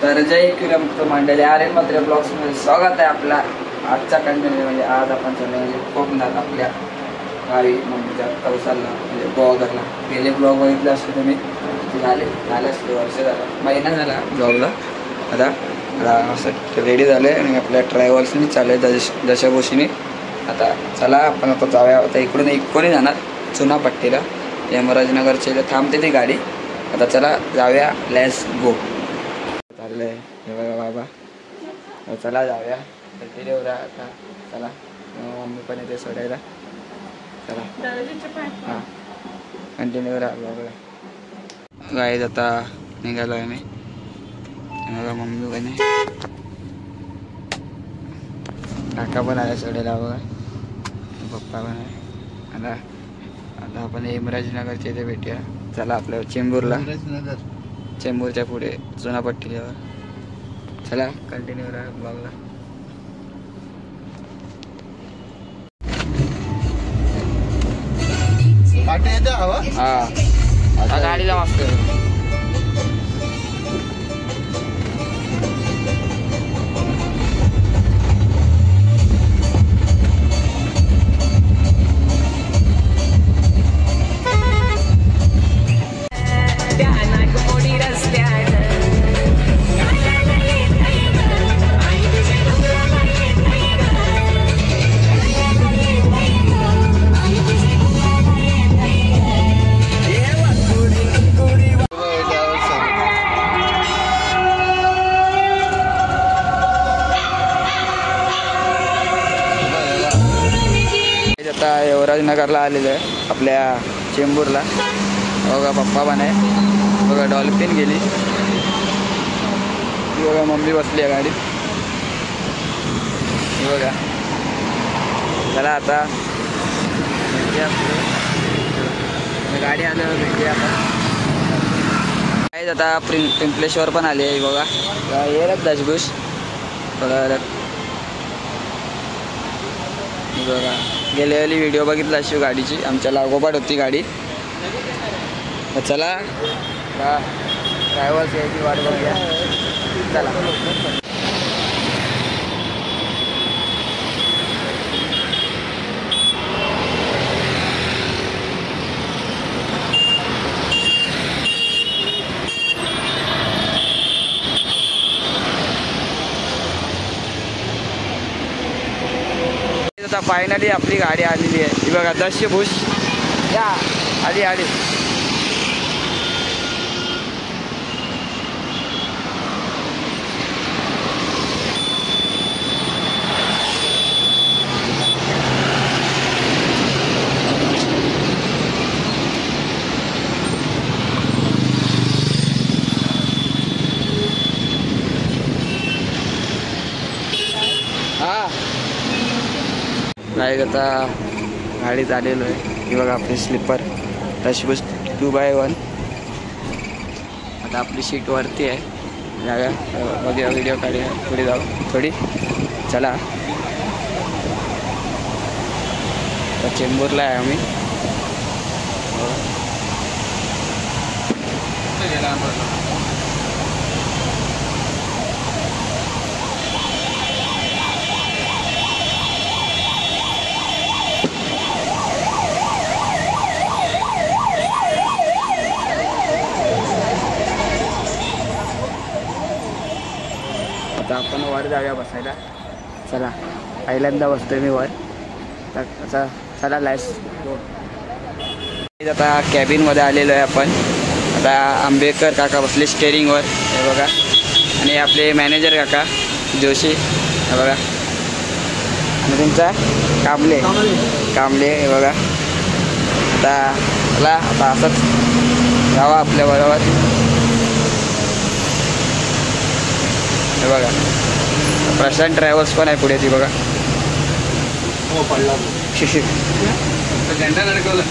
तर जय किरमक्त मंडळी आर्यन मात्र ब्लॉग्समध्ये स्वागत आहे आपला आजचा कंटेंट म्हणजे आज आपण चाललो म्हणजे कोकणात आपल्या गावी मम्मीच्या कौसालला म्हणजे गोवागरला गेले ब्लॉग बघितले असते तुम्ही झाले असते वर्ष झालं महिना झाला ब्लॉगला आता असं रेडी झाले आणि आपल्या ट्रॅव्हल्सनी चालू आहे दशाभूशीने आता चला आपण आता जाऊया आता इकडून जाणार चुनापट्टीला यमराजनगरच्या इथे थांबते ती गाडी आता चला जाऊया लेट्स गो चाललं आहे हे बघा बाबा चला जाऊया कंटिन्यू राहा आता चला मम्मी पण येते सोडायला चला हां कंटिन्यू राहा बाबा गाईज आता निघालो आहे मी बघा मम्मी पण आहे काका पण आला सोडायला बघा पप्पा पण आहे आता आपण यमराजनगरच्या इथे भेटूया चला आपल्या चेंबूरला चेंबूरच्या पुढे चुनापट्टीवर चला कंटिन्यू राहा ब्लॉगला हा गाडीला मागतो आता यवराजनगरला आलेलं आहे आपल्या चेंबूरला बघा पप्पा पण आहे बघा डॉल्फिन गेली बघा मम्मी बसली आहे गाडीत बघा चला आता गाडी आल्यावर भेटूया आपण आता पिंपलेश्वर पण आले आहे बघा येईल दशभूष बघा बघा गेलेली व्हिडिओ बघितला अशी गाडीची आमच्या लागोपाठ होती गाडी चला ड्रायव्हर्स यायची वाट बघूया चला आता फायनली आपली गाडी आलेली आहे ही बघा दशभूष या आली नाही आता गाडीत आलेलो आहे ही बघा आपली स्लीपर दशभूष 2x1 आता आपली सीट वरती आहे जाऊया बघूया व्हिडिओ काढूया पुढे जाऊ थोडी चला आता चेंबूरला आहे आम्ही आता आपण वर जाऊया बसायला चला पहिल्यांदा बसतोय मी वर तर आता चला लाईस आता कॅबिनमध्ये आलेलो आहे आपण आता आंबेकर काका बसले स्टेअरिंगवर हे बघा आणि आपले मॅनेजर काका जोशी हे बघा आणि तुमचा कांबळे हे बघा आता चला आता असंच जावा आपल्याबरोबर हे बघा प्रशांत ट्रॅव्हल्स पण आहे पुढे ती बघा हो पडला झेंडा लडकवला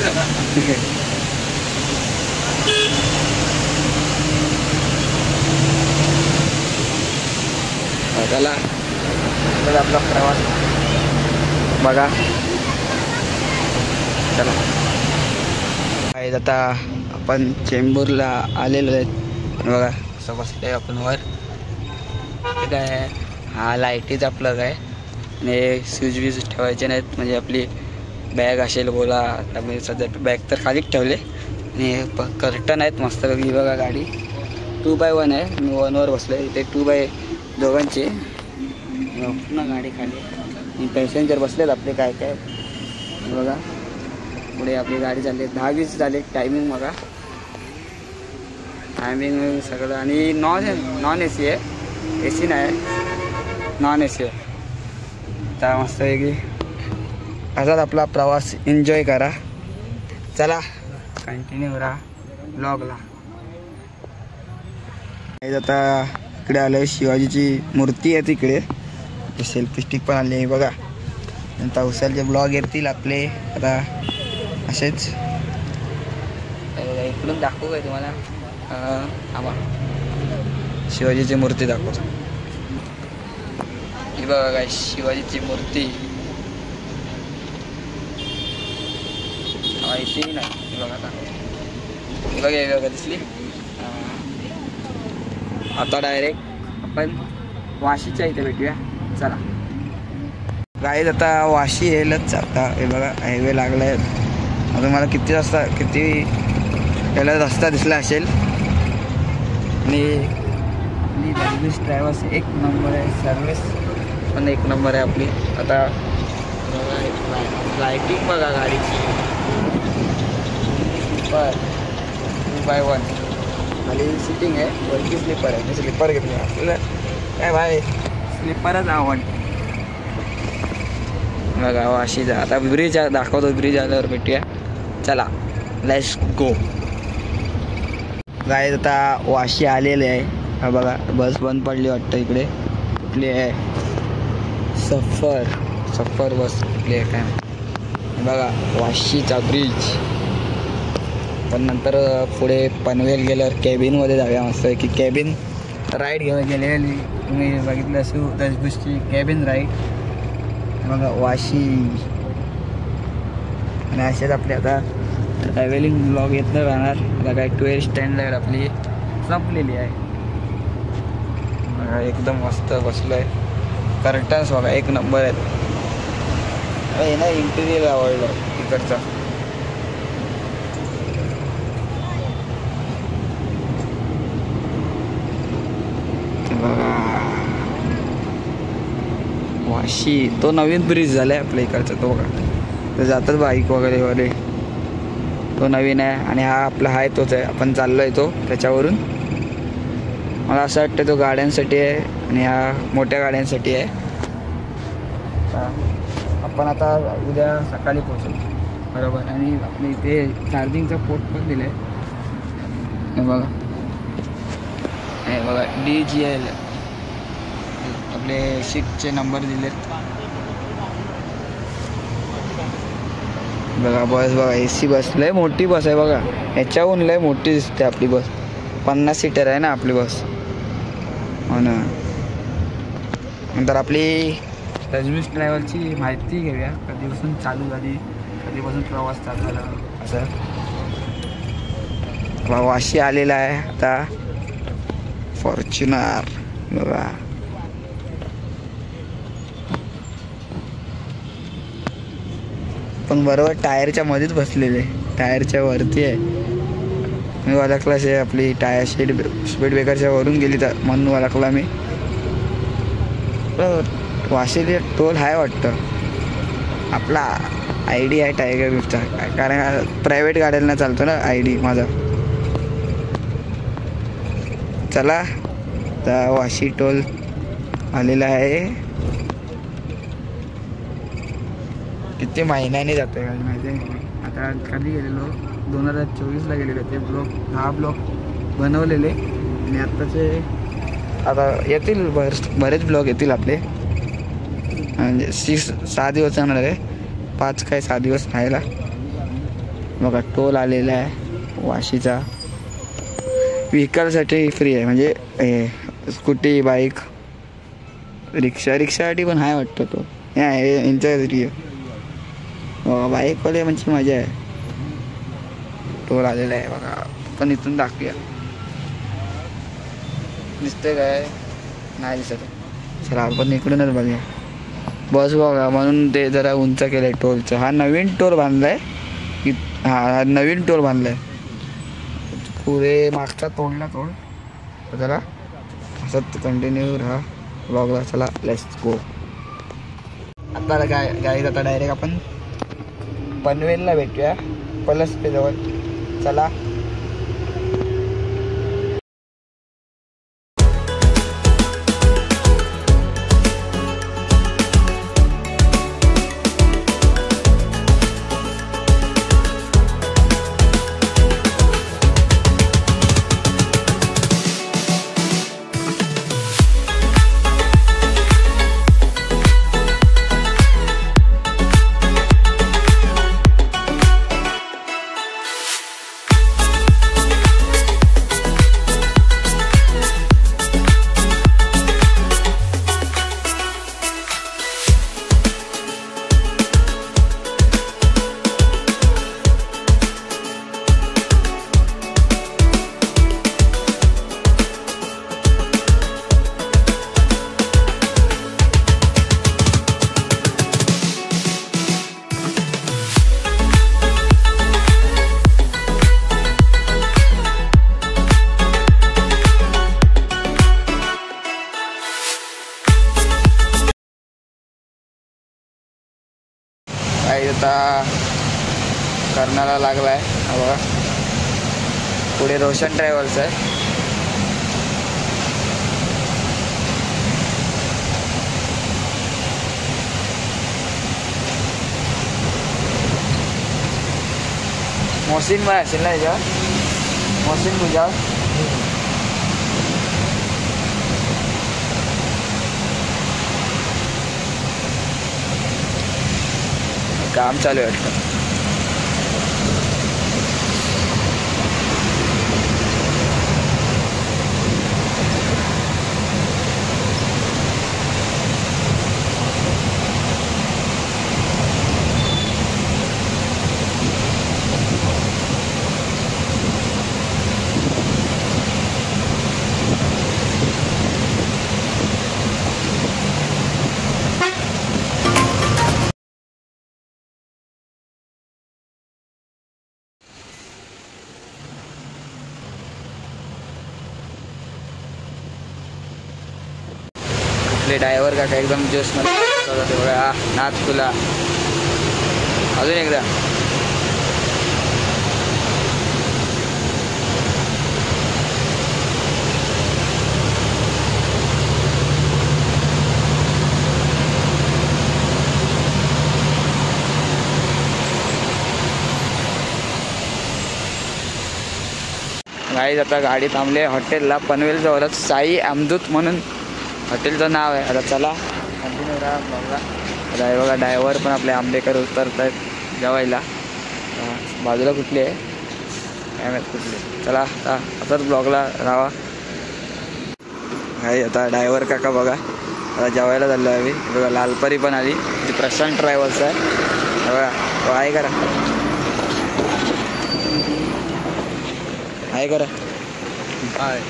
चला आपला प्रवास बघा चला आता आपण चेंबूरला आलेलो आहेत बघा असं बसले आपण वर प्लग आहे, हा लाईटीचा प्लग आहे आणि स्विच वीज ठेवायचे नाहीत, म्हणजे आपली बॅग असेल बोला. त्यामुळे सध्या बॅग तर खालीच ठेवले आणि कर्टन आहेत मस्त. ही बघा गाडी 2x1 आहे, मी 1वर बसलो आहे. इथे 2x दोघांची पूर्ण गाडी खाली. पॅसेंजर बसलेत आपले काय काय बघा. पुढे आपली गाडी चालली 10-20 झाले टायमिंग. बघा टायमिंग सगळं. आणि नॉन AC आहे, AC नाही, नॉन AC आहे. आता मस्त आहे की असाच आपला प्रवास एन्जॉय करा. चला कंटिन्यू राहा ब्लॉगला. आता इकडे आलं शिवाजीची मूर्ती आहे तिकडे, सेल्फी स्टिक पण आली आहे बघा. नंतर उसालचे ब्लॉग येतील आपले आता असेच. इकडून दाखवू काय तुम्हाला? आम्हा शिवाजीची मूर्ती दाखवतो. ही बघा काय शिवाजीची मूर्ती माहिती नाही. बघा आता बघा दिसली. आता डायरेक्ट आपण वाशीच्या इथे भेटूया. चला गाईज आता वाशी येईलच. आता हे बघा हायवे लागला आहे. आता मला किती त्याला रस्ता दिसला असेल. आणि आपली सर्विस ड्रायव्हर्स एक नंबर आहे, सर्विस पण एक नंबर आहे आपली. आता लाईटिंग बघा गाडीची 2x1 खाली सिटिंग आहे, वरती स्लीपर आहे. स्लीपर घेतली आपल्याला काय भाई, स्लीपरच आवड. बघा वाशीचा आता ब्रिज दाखवतो, ब्रिज आल्यावर भेटूया. चला लेट्स गो. गाईज आता वाशी आलेले आहे. हा बघा बस बंद पडली वाटतं इकडे. कुठली आहे? सफर बस कुठली आहे काय बघा. वाशीचा ब्रिज. पण नंतर पुढे पनवेल गेल्यावर कॅबिनमध्ये जाऊया मस्त की. कॅबिन राईड गेलेली तुम्ही बघितलं असू, दशबुसची कॅबिन राईड बघा वाशी. आणि असेच आपले आता ट्रॅव्हलिंग ब्लॉग येत नाही राहणार. आता काय 12 स्टँडर्ड आपली संपलेली आहे. बघा एकदम मस्त बसलो आहे. कर्टन्स बघा एक नंबर आहेत. हे ना इंटिरियर आवडलं तिकडचं. वाशी तो नवीन ब्रिज झाला आहे आपल्या इकडचा. तो बघा जातात बाईक वगैरे तो नवीन आहे. आणि हा आपला आहे तोच आहे, आपण चाललो आहे तो त्याच्यावरून. मला असं वाटतं तो गाड्यांसाठी आहे आणि हा मोठ्या गाड्यांसाठी आहे. आपण आता उद्या सकाळी पोहोचू बरोबर. आणि आपल्या इथे चार्जिंगचा पोर्ट पण दिलं आहे. हे बघा DGL आपले 6चे नंबर दिलेत. बघा बस बघा AC बस लय मोठी बस आहे बघा. ह्याच्याहून लय मोठी दिसते आपली बस. 50 सीटर आहे ना आपली बस. हो ना. नंतर आपली सर्विस ड्रायव्हरची माहिती घेऊया. कधीपासून चालू झाली, कधीपासून प्रवास चालू झाला असं. वाशी आलेला आहे आता फॉर्च्युनर बघा. पण बरोबर टायरच्या मध्येच बसलेले, टायरच्या वरती आहे. मी ओळखलाच आहे आपली टायर स्पीड ब्रेकरच्या वरून गेली तर म्हणून ओळखला मी. वाशीले टोल आहे वाटतं. आपला ID आहे टायगर ग्रुपचा, कारण प्रायव्हेट गाड्यांना चालतो ना ID माझा. चला तर वाशी टोल आलेला आहे. किती महिन्याने जातो आहे माहिती आहे. आता कधी गेलेलो 2024ला गेलेलो. ते हा ब्लॉग बनवलेले आणि आत्ताचे आता येतील बरेच ब्लॉग येतील आपले. म्हणजे 6 दिवस जाणार आहे, 5 काय 6 दिवस राहायला. बघा टोल आलेला आहे वाशीचा. व्हेकलसाठी फ्री आहे, म्हणजे स्कूटी बाईक रिक्षासाठी पण आहे वाटतं तो. यांच्यासाठी आहे बाईकवाले म्हणजे मजा आहे. टोल आलेला आहे बघा. पण इथून दाखवूया दिसतंय काय नाही दिसत. चला आपण इकडूनच बघूया. बस बघा म्हणून ते जरा उंच केलंय टोलचं. हा नवीन टोल बांधलाय की हा नवीन टोल बांधलाय. पुढे मागचा तोडला तोड. जरा असंच कंटिन्यू राहा ब्लॉगला. चला लेट्स गो. आता गाईज आता डायरेक्ट आपण पनवेलला भेटूया पलसपे जवळ. चला. आता कर्नाला लागला आहे. हा बघा पुढे रोशन ट्रॅव्हल्स आहे. मोहसिन भाई असेल ना याच्यावर. मोहसिन तुझ्यावर काम चालू आहे वाटतं. आपले ड्रायव्हर काका एकदम जोश मध्ये नाच तुला. अजून एकदा गाईज आता गाडी थांबली हॉटेलला पनवेल जवळच. साई अमदूत म्हणून हॉटेलचं नाव आहे. आता चला कंटिन्यू राहा ब्लॉगला. आता बघा ड्रायव्हर पण आपले आंबेकर उतरत आहेत जेवायला. बाजूला कुठली आहे काय माहीत कुठली. चला आता असंच ब्लॉगला राहा. काही आता ड्रायव्हर काका बघा आता जेवायला चाललो आहे. बघा लालपरी पण आली. ती प्रशांत ट्रॅव्हल्स आहे. बघा तो आहे करा आहे करा आहे.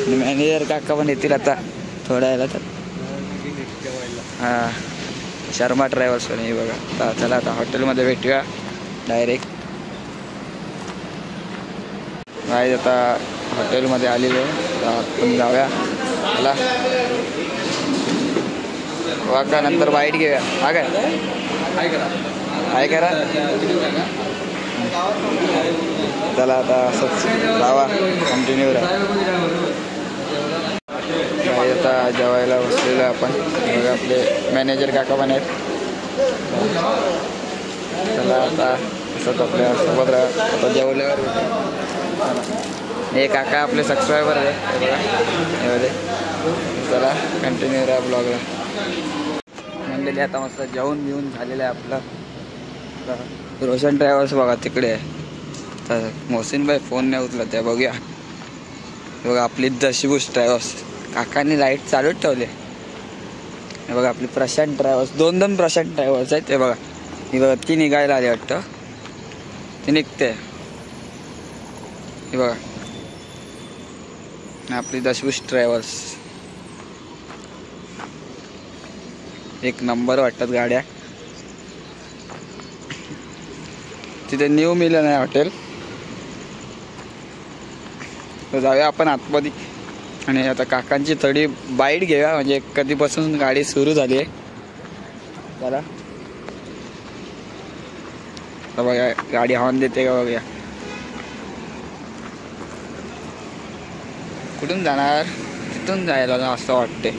मॅनेजर काका पण येतील आता थोड्या वेळात. हां शर्मा ट्रॅव्हल्स पण हे बघा. आता चला आता हॉटेलमध्ये भेटूया डायरेक्ट. गाईज आता हॉटेलमध्ये आलेलो आहे. आपण जाऊया चला. वाका नंतर बाईट घेऊया. हा काय हाय करा. चला आता असंच राहा कंटिन्यू राहा. आता जेवायला बसलेलो आपण. बघा आपले मॅनेजर काका पण आहेत. चला आता असंच आपल्या सोबत राहा. आता जेवल्यावर हे काका आपले सबस्क्रायबर आहे बघा. चला कंटिन्यू राहा ब्लॉगला. मंडळी आता मस्त जेवून बिवून झालेलं आहे आपलं. रोशन ट्रॅव्हल्स बघा तिकडे आहे. तर मोहसिन भाई फोन नाही उचलत त्या बघूया. बघा आपली दशभूष ट्रॅव्हल्स काकांनी लाईट चालूच ठेवले. हे बघा आपली प्रशांत ट्रॅव्हल्स. दोन प्रशांत ट्रॅव्हल्स आहेत. ते बघा ही बघा ती निघायला आली वाटतं. ती निघते. हे बघा आपली दशभूष ट्रॅव्हल्स. एक नंबर वाटतात गाड्या. तिथे न्यू मिलन आहे हॉटेल. तर जाऊया आपण आतमध्ये आणि आता काकांची थोडी बाईट घेऊया, म्हणजे कधीपासून गाडी सुरू झाली आहे. चला तर बघा गाडी हॉर्न देते का बघूया. कुठून जाणार? तिथून जायला असं वाटते,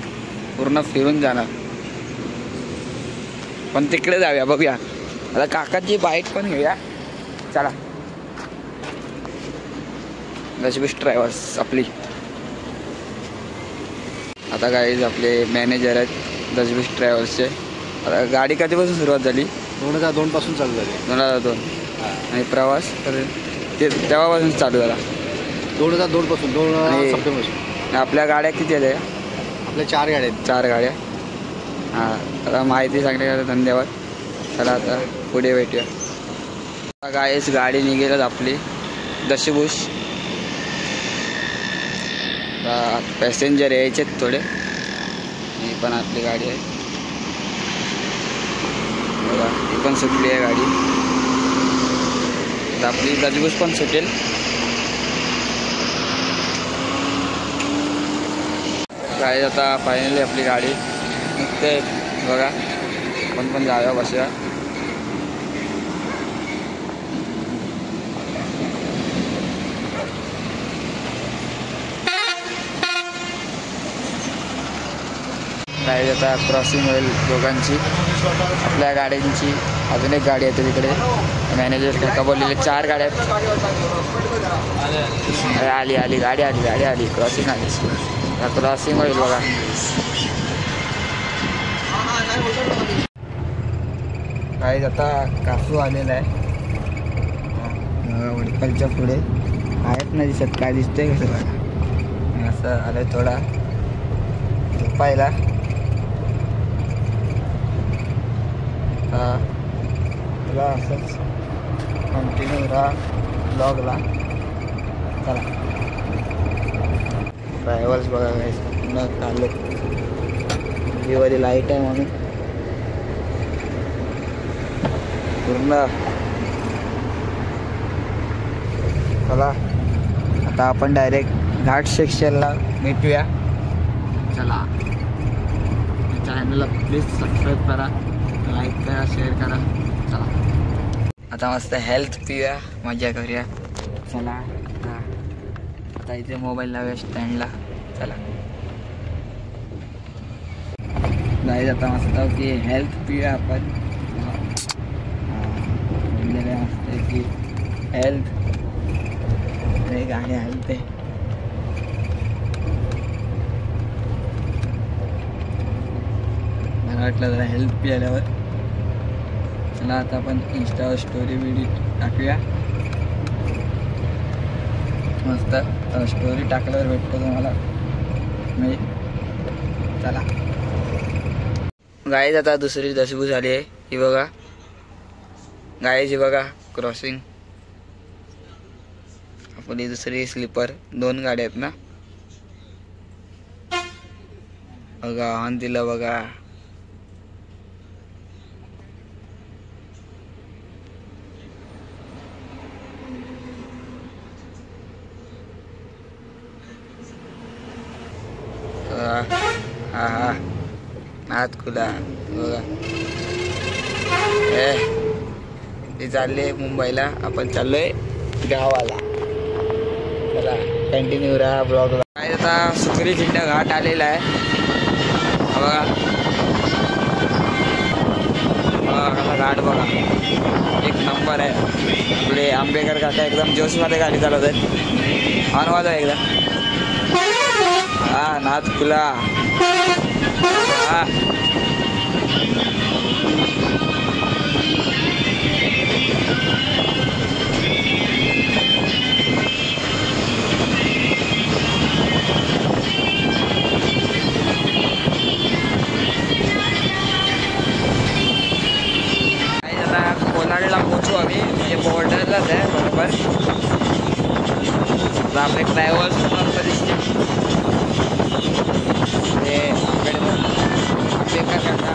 पूर्ण फिरून जाणार. पण तिकडे जाऊया बघूया. आता काकाची बाईट पण घेऊया. चला. दशबीस ट्रॅव्हल्स आपली. आता गाईज आपले मॅनेजर आहेत दशबीस ट्रॅव्हल्सचे. आता गाडी कधीपासून सुरुवात झाली? 2002 पासून चालू झाली. 2002. आणि प्रवास तर ते तेव्हापासून चालू झाला. 2002 पासून 2 सप्टेंबर. आपल्या गाड्या किती आहेत? आपल्या 4 गाड्या आहेत. 4 गाड्या. हां, आता माहिती सांगण्यासाठी धन्यवाद. चला आता पुढे भेटूया. गाईस गाडी निघेलच आपली दशभूष. पॅसेंजर यायचे थोडे. ही पण आपली गाडी आहे बघा, ही पण सुटली आहे गाडी. आपली दशभूष पण सुटेल. गाडी आता फायनली आपली गाडी निघते बघा. आपण पण जाऊया बसूया. गाडी आता क्रॉसिंग होईल दोघांची, आपल्या गाड्यांची. अजून एक गाडी येते तिकडे. मॅनेजर काका बोललेले 4 गाड्या आहेत. आली आली गाडी आली गाडी आली क्रॉसिंग आली. क्रॉसिंग होईल बघा. गाडी आता कासू आलेला आहे वडकलच्या पुढे. आहेत ना दिसत, काय दिसतंय कसं बघा. असं आलं थोडा झोपायला. तुला असंच कंटिन्यू राहा ब्लॉगला. चला ट्रॅव्हल्स बघा गाईस पूर्ण चालले. दिवाळी लाईट आहे म्हणून पूर्ण. चला आता आपण डायरेक्ट घाट सेक्शनला भेटूया. चला चॅनलला प्लीज सबस्क्राईब करा, लाईक करा, शेअर करा. चला आता मस्त हेल्थ पिऊया, मजा करूया. चला आता इथे मोबाईल लावूया स्टँडला. चला जायच आता मस्त की हेल्थ पिऊया आपण. मस्त की हेल्थ गाडी हलते. मला वाटलं जरा हेल्थ पिल्यावर. चला आता आपण इंस्टावर स्टोरी व्हिडिओ टाकूया मस्त. स्टोरी टाकल्यावर भेटतो तुम्हाला मी. चला गाईज आता दुसरी दशभूष आली आहे. ही बघा गाईज, ही बघा क्रॉसिंग आपली दुसरी स्लीपर. 2 गाड्या आहेत ना बघा. हॉर्न दिलं बघा. हा हा नाथ खुला बघा. ती चालले मुंबईला, आपण चाललोय गावाला. चला कंटिन्यू राहा ब्लॉगला. काय आता सुकरी खिंड घाट आलेला आहे बघा. कसा घाट बघा, एक नंबर आहे. आपले आंबेकर काका एकदम जोशमध्ये गाडी चालवत आहेत. ऑन वाजवा एकदा. हा नाथ खुला. हा कोलाडला पोहोचू आम्ही, म्हणजे बॉर्डरलाच आहे बरोबर. आता आपले ट्रॅव्हल्स मस्त दिसते. ते आंबेडकर काका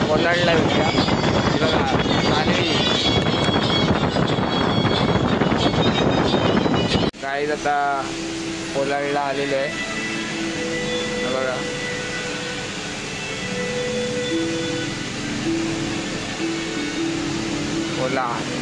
कोलाडला भेटूया. बघा सानवी गाईज आता कोलाडला आलेलो आहे. बघा कोलाड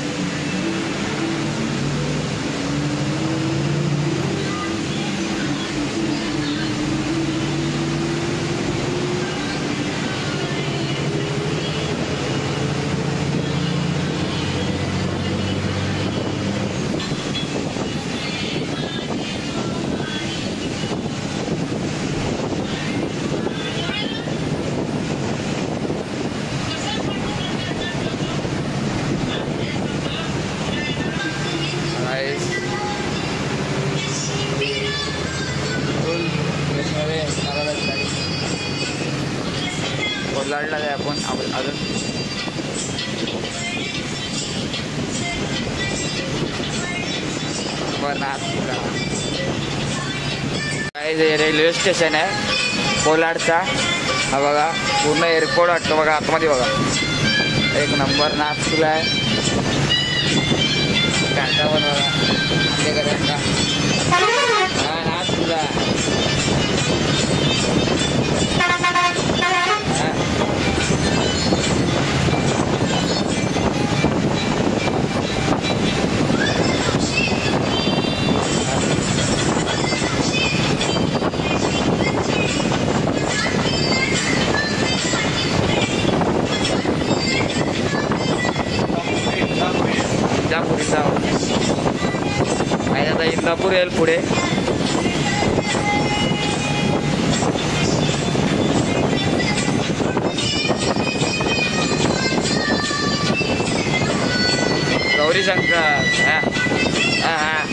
कोलाडला आहे आपण अजून रेल्वे स्टेशन आहे कोलाडचा. हा बघा पूर्ण एअरपोर्ट वाटतो बघा आतमध्ये. बघा एक नंबर नागपूरला आहे. कांदा पण बघा आंबेकरांचा हा नागपूरला आणि आता इंदापूर येईल पुढे. गौरीशंकर हा हा हा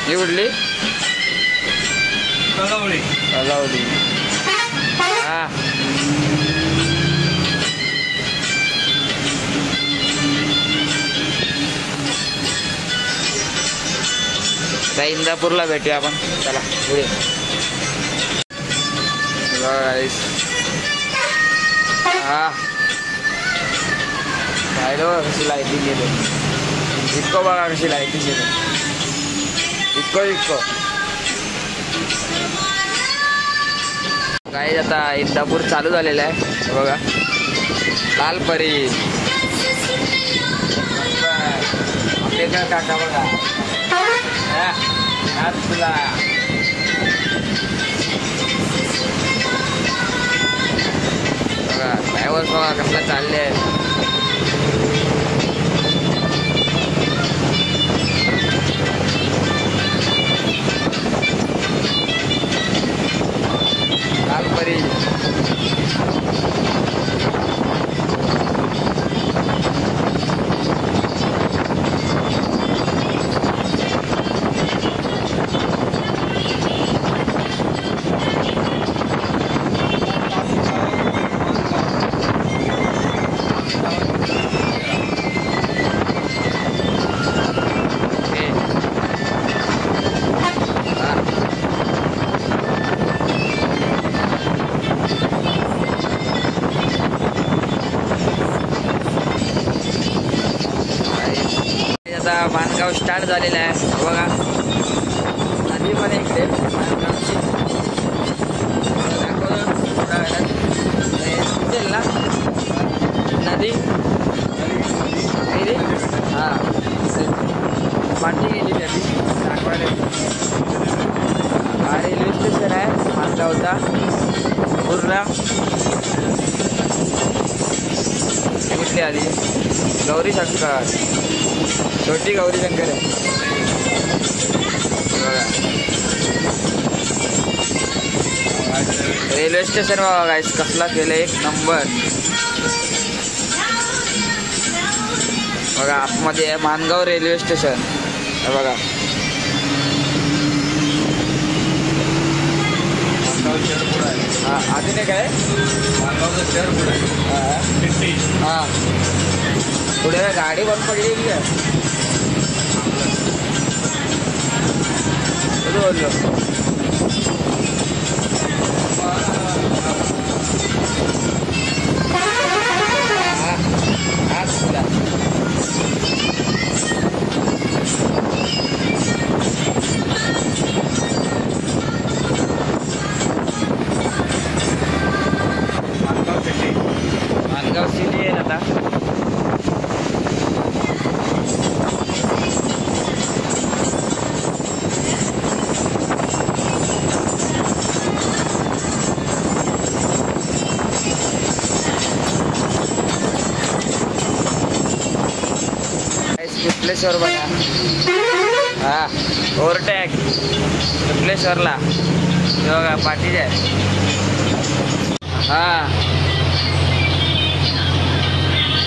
ही कुठली कलावडी कलावडी हा इंदापूरला भेटूया आपण. चला पुढे. हा पाहिलं बघा कशी लाईटिंग गेली. इतकं बघा कशी लाईटिंग गेली. इतकं काही आता इंदापूर चालू झालेलं आहे. बघा लालपरी आंबेकर काका बघा तुला बघा ड्रायव्हर बघा कसला चालले आहेत. लालपरी आता मानगाव स्टार्ट झालेला आहे. बघा नदी पण इकडे मानगावची दिसेल ना नदी हा पाठी गेली नदी दाखवायला. हा रेल्वे स्टेशन आहे मानगावचा पूर्ण. कुठली आली गौरीशंकर छोटी गौरीशंकर आहे. रेल्वे स्टेशन बघा गाईस कसला केलं एक नंबर. बघा आतमध्ये आहे मानगाव रेल्वे स्टेशन. बघा हा आधी पुढे काय हा पुढे गाडी बंद पडली की बोललो मानगाव सिटी आहे आता विश्लेश्वर बघा हा ओव्हरटॅक विश्लेश्वरला बघा पाठी आहे हा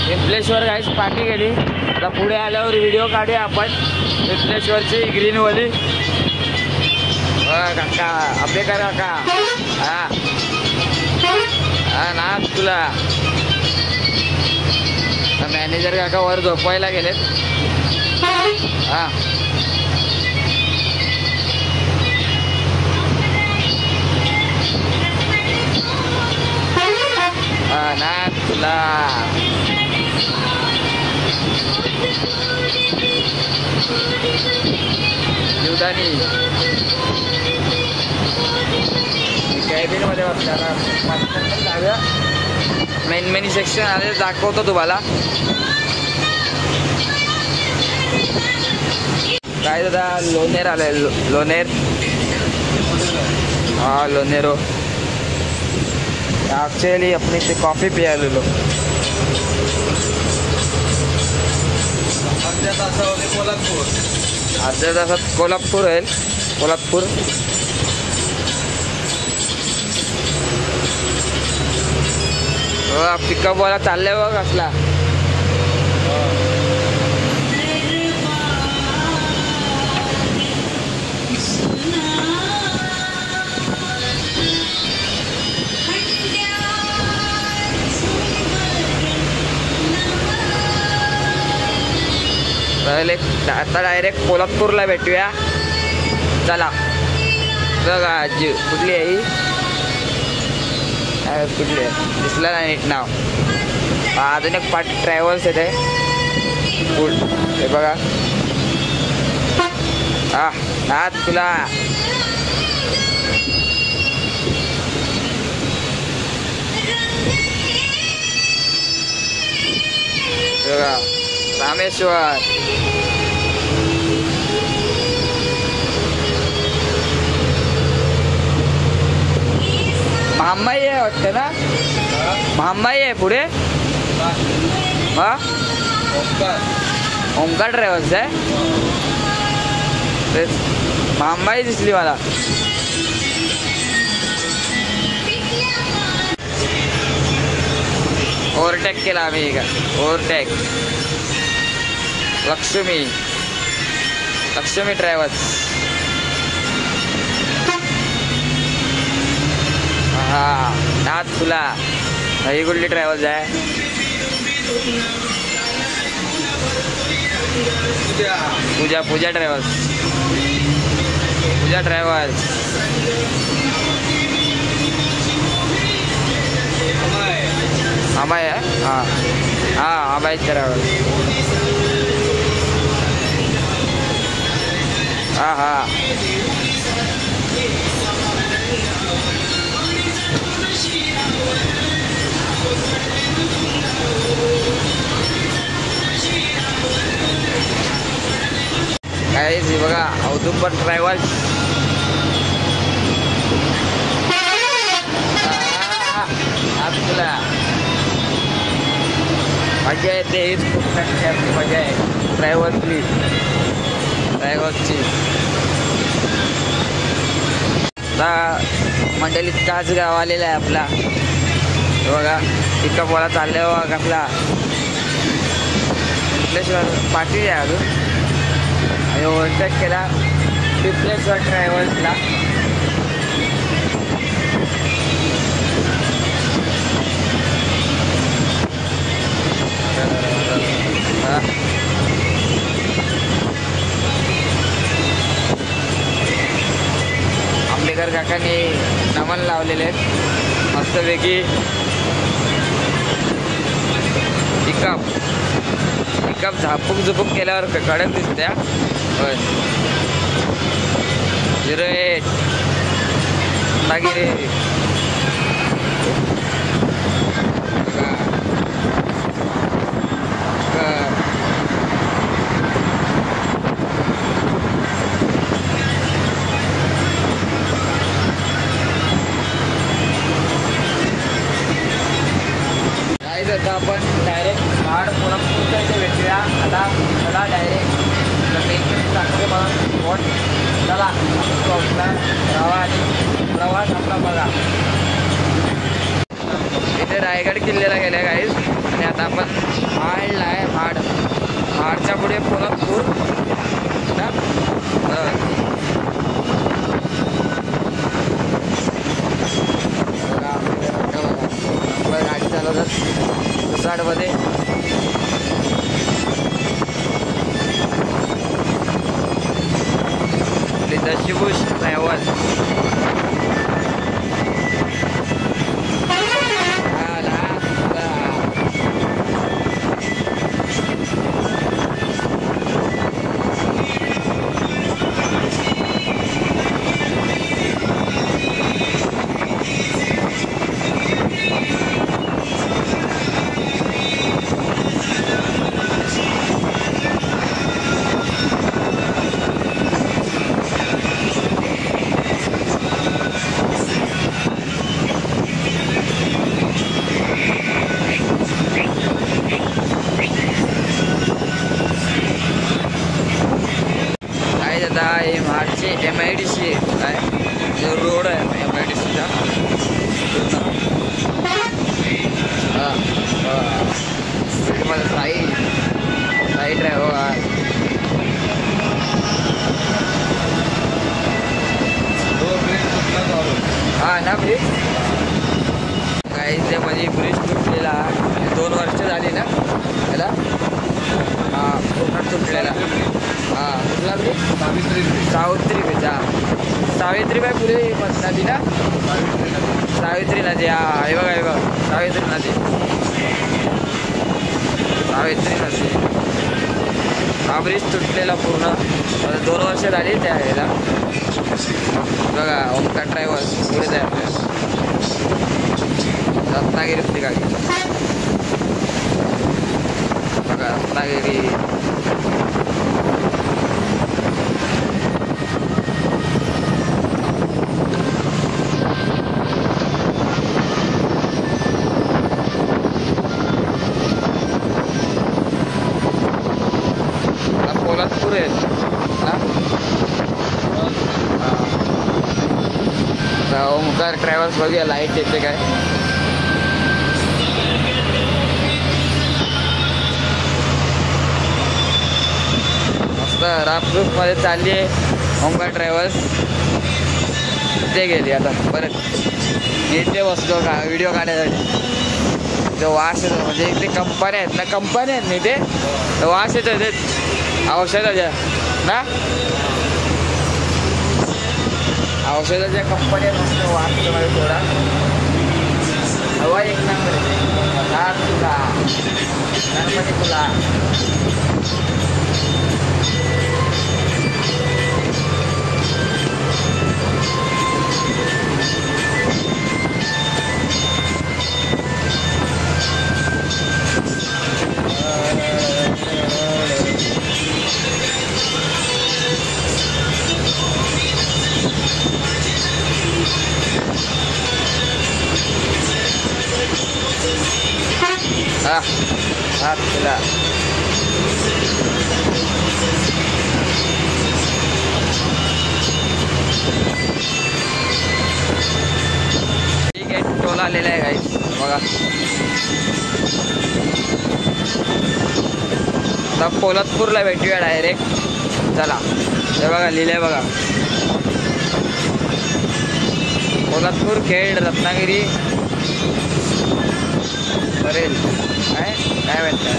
विश्लेश्वर गाईस पाठी गेली आता पुढे आल्यावर व्हिडिओ काढूया आपण विश्लेश्वरची ग्रीनवाली काका आपले कर काका हा हा ना तुला मॅनेजर काका वर झोपायला गेलेत हा ना तुला जीवदानी कॅबिन मध्ये बसला मेन सेक्शन आले दाखवतो तुम्हाला काय दादा लोनेर आलंय लोनेर हा लोनेरो ॲक्च्युअली अपनी से कॉफी पियालेलो अर्ध्या तासात कोल्हापूर आहे कोल्हापूर पिकअपवाला चाललंय बघ असला आता डायरेक्ट कोल्हापूरला भेटूया चला बघा कुठली आहे कुठली आहे दिसला नाही नीट नाव अजून एक पार्टी ट्रॅव्हल्स येते हे बघा हा तुला बघा रामेश्वर महामाई आहे वाटतं ना महामाई आहे पुढे हा ओंकार ट्रॅव्हल्स आहे तेच महामाई दिसली मला ओव्हरटेक केला आम्ही का ओव्हरटेक लक्ष्मी ट्रॅव्हल्स हा नाथ तुला ही कुठली ट्रॅव्हल्स आहे पूजा ट्रॅव्हल्स अमाय आहे हा अमाय ट्रॅव्हल्स हा काय बघा औदुंबर ट्रॅव्हल्स तुला मजा येते हेच खूप आपली मजा आहे ट्रॅव्हल्सची आता मंडळीत काच गाव आलेला आहे आपला बघा पिकअपवाला चालले बघा कसला विश्लेश्वर पाठी आहे अजून आणि ओव्हरटेक केला विश्लेश्वर ट्रॅव्हल्सला टायगर काकांनी नमन लावलेले आहेत मस्तपैकी. पिकअप झापूक झुपूक केल्यावर कडक दिसत्या. होय 08 रत्नागिरी. आता आपण डायरेक्ट महाड कोल्हापूरच्या इथे भेटूया. आता चला डायरेक्ट टाकले मला स्पॉट. चला आपला राहा आणि प्रवास आपला बघा. इथे रायगड किल्ल्याला गेल्या गाईज. आणि आता आपण महाडला आहे. महाडच्या पुढे कोल्हापूर ना. गाडी चालवतात साडमध्ये. दशीभूष ट्रॅव्हल. हे महाडचे MIDC काय रोड आहे MIDCचा. साईड आहे हो. हा ना ब्रिज काही ते म्हणजे ब्रिज तुटलेला 2 वर्ष झाली ना त्याला. हा पूर्ण तुटलेला. हा कुठला ब्रिज? सावित्रीबाई फुले नदी ना. सावित्री नदी. हा हे बघा हे बघा सावित्री नदी. हा ब्रिज तुटलेला पूर्ण 2 वर्ष झाली त्या ह्याला. बघा ओमकार ट्रॅव्हल्स पुढे आहे आपल्या रत्नागिरीतली गाडी. बघा रत्नागिरी. कोल्हापूर आहे ना. ओमकार ट्रॅव्हल्स बघूया लाईट येते काय. मस्त रापरूप मध्ये चालली आहे ओमकार ट्रॅव्हल्स. इथे गेली आता परत. इथे बसलो का व्हिडिओ काढायसाठी. जो वास येतो म्हणजे इथे कंपन्या आहेत ना. कंपन्या आहेत ना इथे वास येतो इथे औषधाच्या ना. औषधाच्या कंपन्या मस्त वास येतो मला थोडा. हवा एक नंबर तुला गणपती तुला. हा तुला ठीक आहे. टोल आलेला आहे गाईस बघा. आता पोलादपूरला भेटूया डायरेक्ट. चला हे बघा लिहिलंय बघा. पोलादपूर खेड रत्नागिरी करेल काय भेटतं.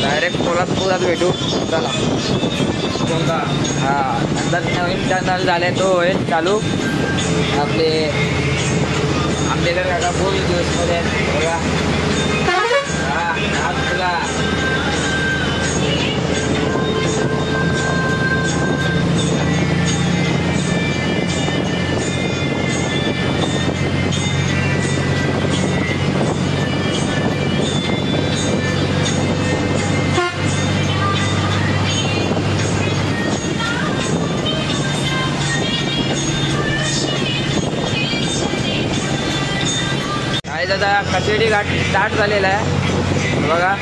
डायरेक्ट कोल्हापुरात भेटू. चला. हा नंतर नवीन चॅनल झाले तो होईल चालू. आपले आंबेकर काका फुल दिवसमध्ये आहेत बघा. हा तुला आता कसेडी घाट स्टार्ट झालेला आहे बघा.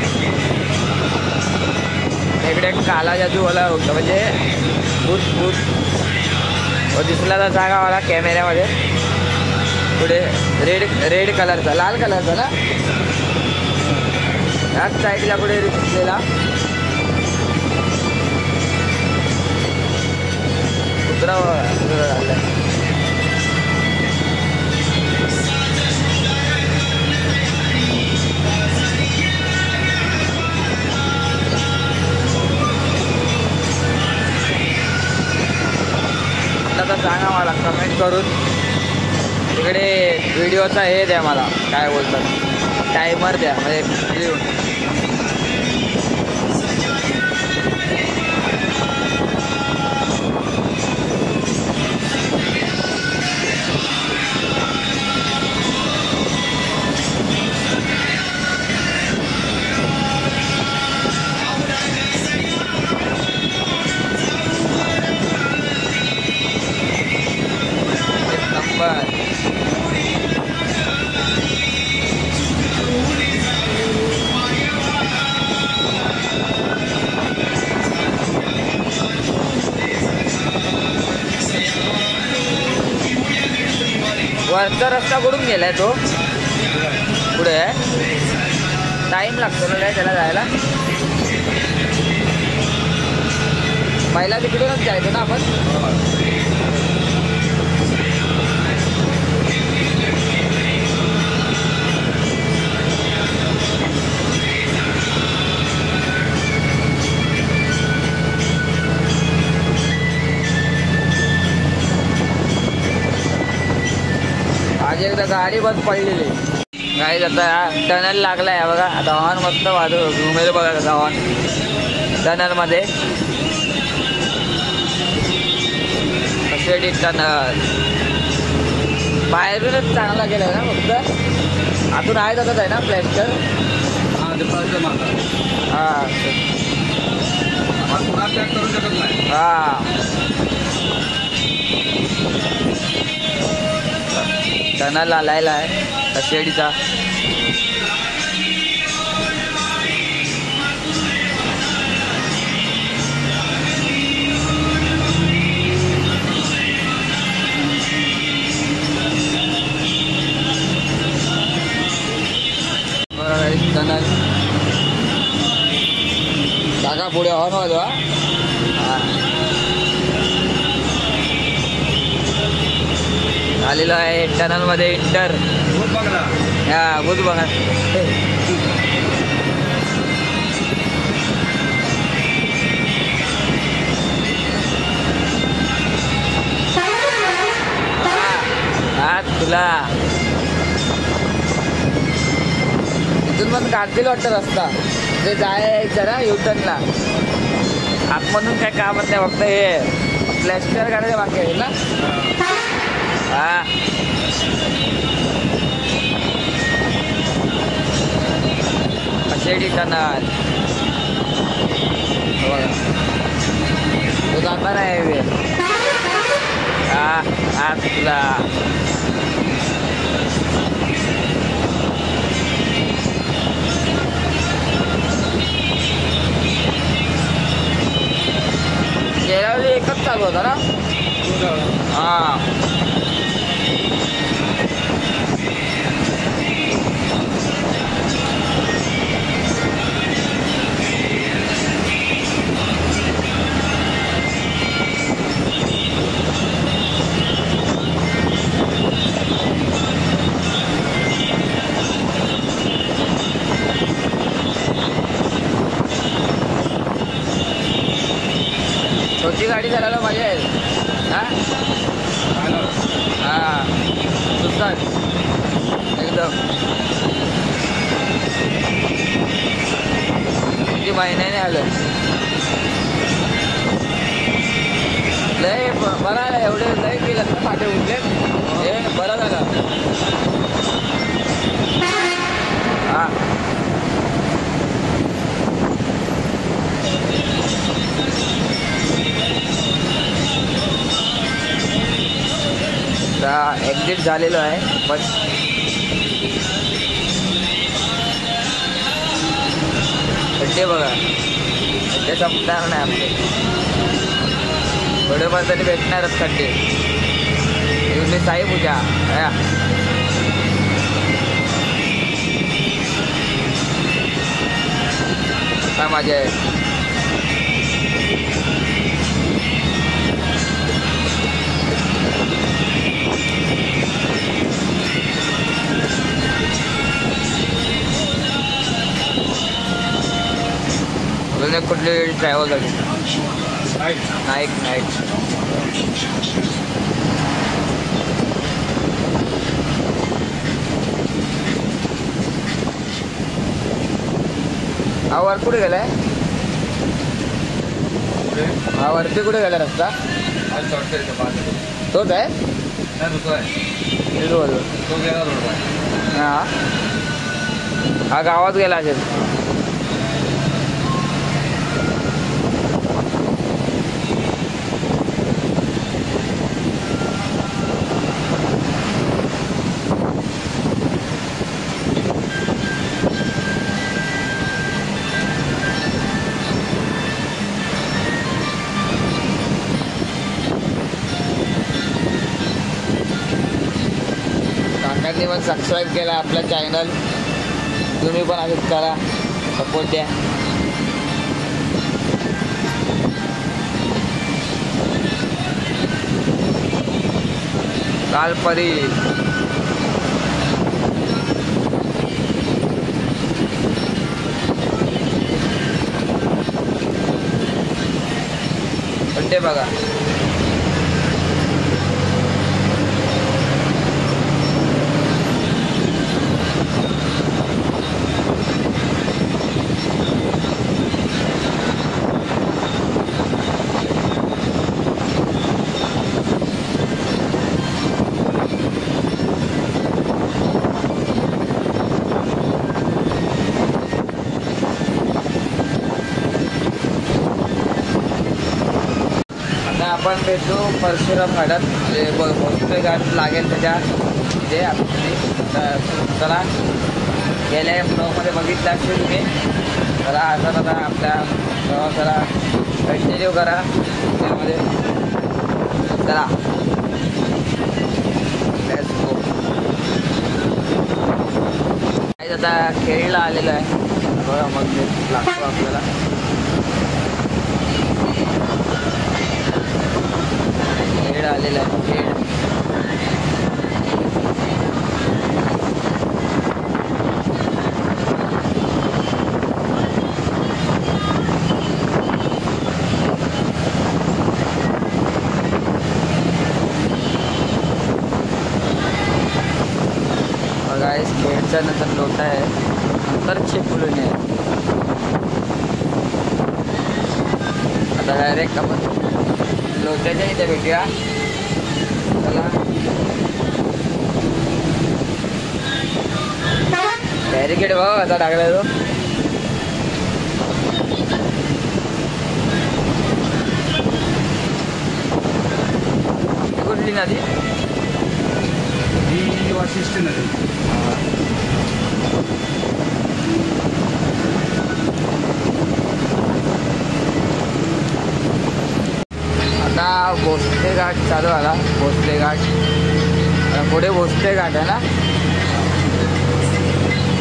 इकडे काला जादूवाला होतं म्हणजे भूत भूत दिसला तर जागा मला कॅमेऱ्यामध्ये. पुढे रेड कलरचा लाल कलरचा ना ह्याच साईडला पुढे दिसलेला कुत्रा झाला. तर सांगा मला कमेंट करून. इकडे व्हिडिओचा हे द्या मला काय बोलतात टायमर द्या म्हणजे लिहून. वरचा रस्ता कुठून गेलाय तो पुढे आहे. टाईम लागतो ना त्याला जायला. पहिला तिकडूनच जायचो ना आपण. आज एकदा गाडी बंद पडलेली गाडी. आता टनल लागला आहे बघा. आता हॉर्न मस्त वाजव घुमेल बघा कसा हॉर्न टनलमध्ये. कसेडी टनल बाहेरूनच चांगला गेला ना फक्त. आतून आहे तसंच आहे ना प्लॅस्टर. हा टनल आलायला आहे कसेडीचा. टनल टाका पुढे हॉर्न वाजवा. आलेलो आहे टनलमध्ये इंटर. हा भूत बघा. हा तुला इथून पण काढतील वाटतं रस्ता. ते जायचं ना युटर्नला. आतमधून काय काम नाही फक्त हे प्लॅस्टर काढायचं बाकी आहे ना. हा कसेडी टनल तो जाता नाही. हा तुला गेल्यावेळी एकच चालू होता ना. हा छोटी गाडी चालायला मजा आहे हा हा सुद्धाच एकदम किती महिन्याने आलं लय बरं आलं एवढे लय केलं ना फाटे उठले हे बरं झालं हा एक्झिट झालेलो आहे पण खड्डे बघा खड्डे संपणार नाही आपले थोडेफार भेटणारच खड्डे एवढी साई पूजा काय मजा आहे कुठली ट्रॅव्हल झाली नाईक हा वर कुठे गेलाय हा वरती कुठे गेला रस्ता तोच आहे हा गावात गेला असेल काकांनी पण सबस्क्राईब केला आपला चॅनल तुम्ही पण असंच करा सपोर्ट द्या कालपरी खड्डे बघा आपण भेटू परशुराम घाटात जे भोसले घाट लागेल त्याच्या जे चला गेल्या ब्लॉगमध्ये बघितलं असेल तुम्ही जरा आता आपल्या जरा कंटिन्यू करा त्यामध्ये चला आता खेळला आलेलं आहे बघा मग लागतो आपल्याला खेळ आलेला आहे खेळ बघा खेळच्या नंतर लोटा आहे नंतर चिपळूण आहे आता डायरेक्ट आपण लोट्याच्या इथे भेटूया चला बॅरिकेड बघा आता टाकलाय तो कुठली नदी ही वाशिष्ठी नदी आता भोसले घाट चालू आला भोसले घाट पुढे भोसले घाट आहे ना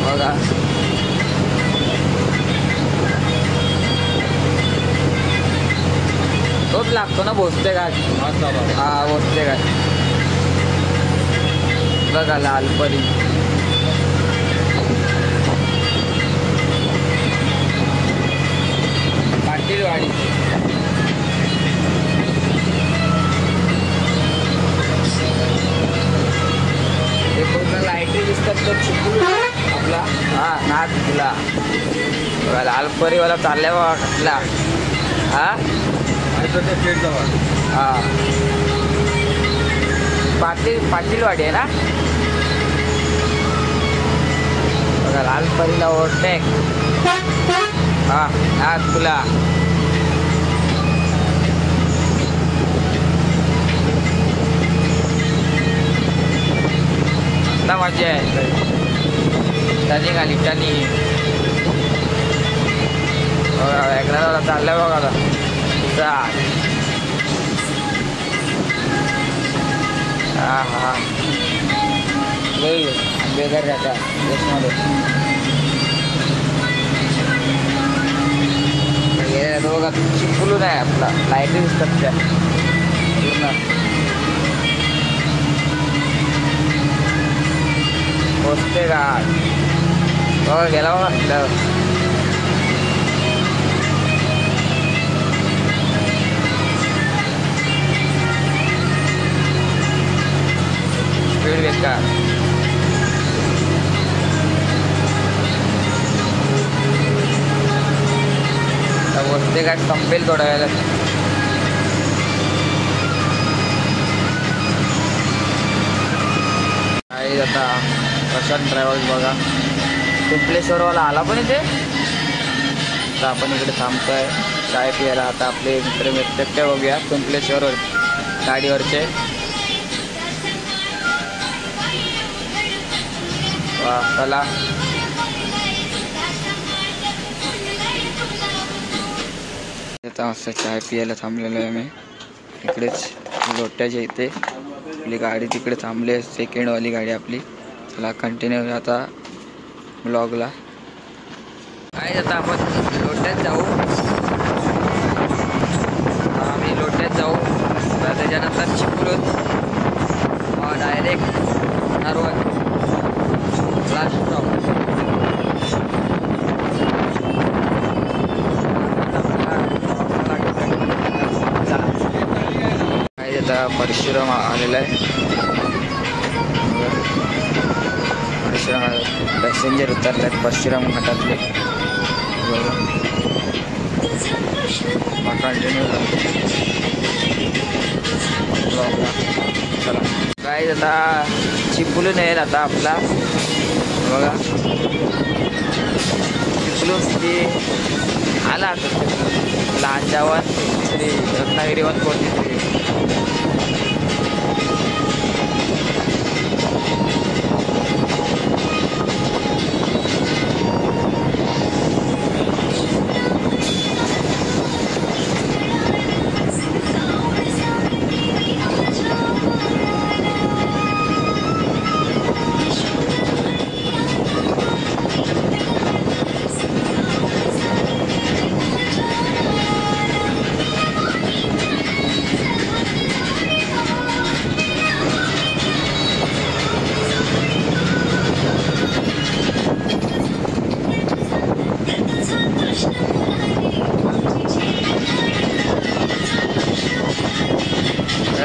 बघा तोच लागतो ना भोसले घाट हा भोसले घाट बघा लालपरी पाटीलवाडी परिवाला चालल्या बघा कसला. हा हा पाटीलवाडी आहे ना बघा. लालपरीला ओव्हरटेक. हा हा तुला आता मजा आहे. टर्निंग आली टर्निंग. बघा चाललंय बघा आता. हा हा बेकार राहता बघा. चिपलून आहे आपला. लाईट दिसतात त्या पोचते का बघा. गेला बघा. स्पीड बेकार. पोचते काय संपेल थोड्या वेळेला. काही आता प्रशांत ट्रॅव्हल्स बघा. कुंपलेश्वरवाला आला पण इथे. आता आपण इकडे थांबतोय चाय पियाला. आता आपले मित्र मित्र बघूया कुंपलेश्वरवर गाडीवरचे. वा चला. आता असं चाय पियाला ब्लेलो आहे मी इकडेच लोट्याच्या इथे. आपली गाडी तिकडे थांबली आहे. सेकंडवाली गाडी आपली. चला कंटिन्यू आता ब्लॉगला. काय आता आपण लोट्यात जाऊ. आम्ही लोट्यात जाऊ. त्याच्यानंतर चिपळूण डायरेक्ट नारवण लास्ट स्टॉप. काय आता परशुराम आलेला आहे. परशुराम पॅसेंजर उतरतात परशुराम घाटातले. कंटिन्यू चला. काय आता चिपळूण आहे आता आपला बघा. चिपळूण ती आला आता. लहानच्या 153 रत्नागिरी 143.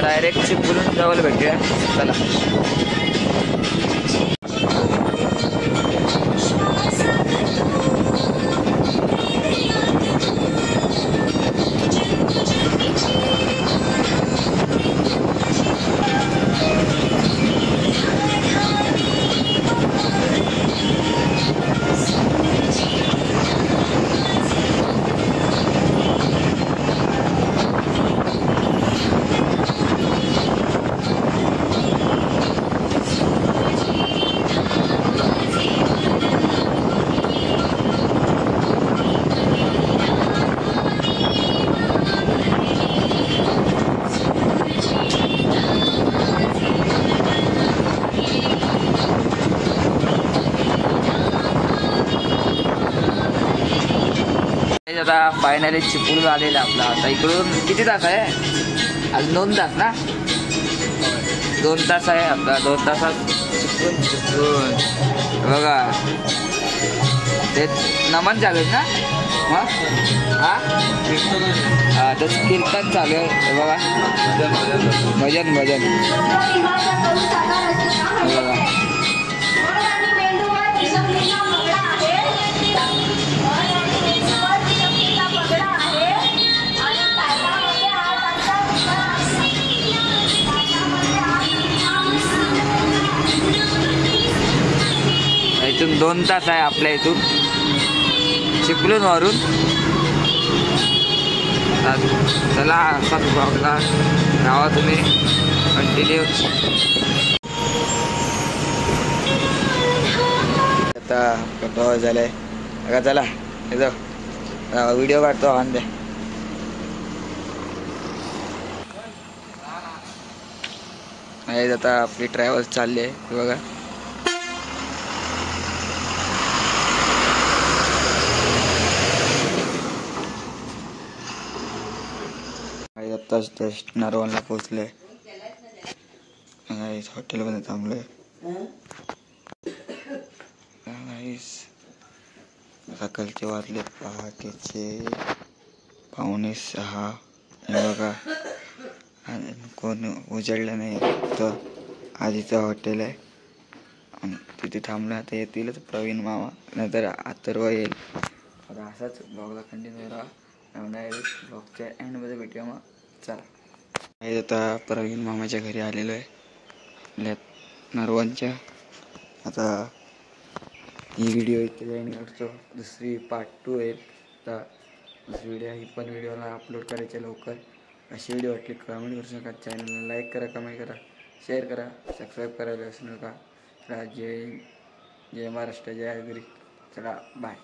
डायरेक्ट चिपळूण जवळ भेटूया. चला. आता फायनली चिपळूण आलेला आपला. आता इकडून किती तास आहे? आज 2 तास ना. 2 तास आहे आपला. 2 तासात चिपळूण बघा. ते नमन चालू आहे ना मग. हा तेच कीर्तन चालू आहे बघा. भजन भजन बघा. 2 तास आहे आपल्या इथून चिपळूणवरून. चला असाच ब्लॉगला राहा तुम्ही कंटिन्यू. आता प्रवास झालाय का, चला येतो व्हिडिओ काढतो. आण दे आता आपली ट्रॅव्हल्स चालली आहे बघा. आत्ताच जस्ट नरवणला पोहोचले. हॉटेलमध्ये थांबलोय. सकाळचे वाजले पहाटेचे 5:45. बघा कोण उजळलं नाही. तर आधीचं हॉटेल आहे आणि तिथे थांबलं. आता येतीलच प्रवीण मामा, नंतर अथर्व येईल. आता असाच ब्लॉगला कंटिन्यू राहा. डायरेक्ट ब्लॉगच्या एंडमध्ये भेटूया मग. चला आता प्रवीण मामाच्या घरी आलेलो आहे नरवणच्या. आता ही व्हिडिओ इथे एंड करतो. दुसरी पार्ट 2 येईल. आता दुसरी व्हिडिओ ही पण व्हिडिओला अपलोड करायचे लवकर. अशी व्हिडिओ वाटली कमेंट करू नका. चॅनलला लाईक करा, कमेंट करा, शेअर करा, सबस्क्राईब करायला विसरू नका. जय महाराष्ट्र, जय हरी. चला बाय.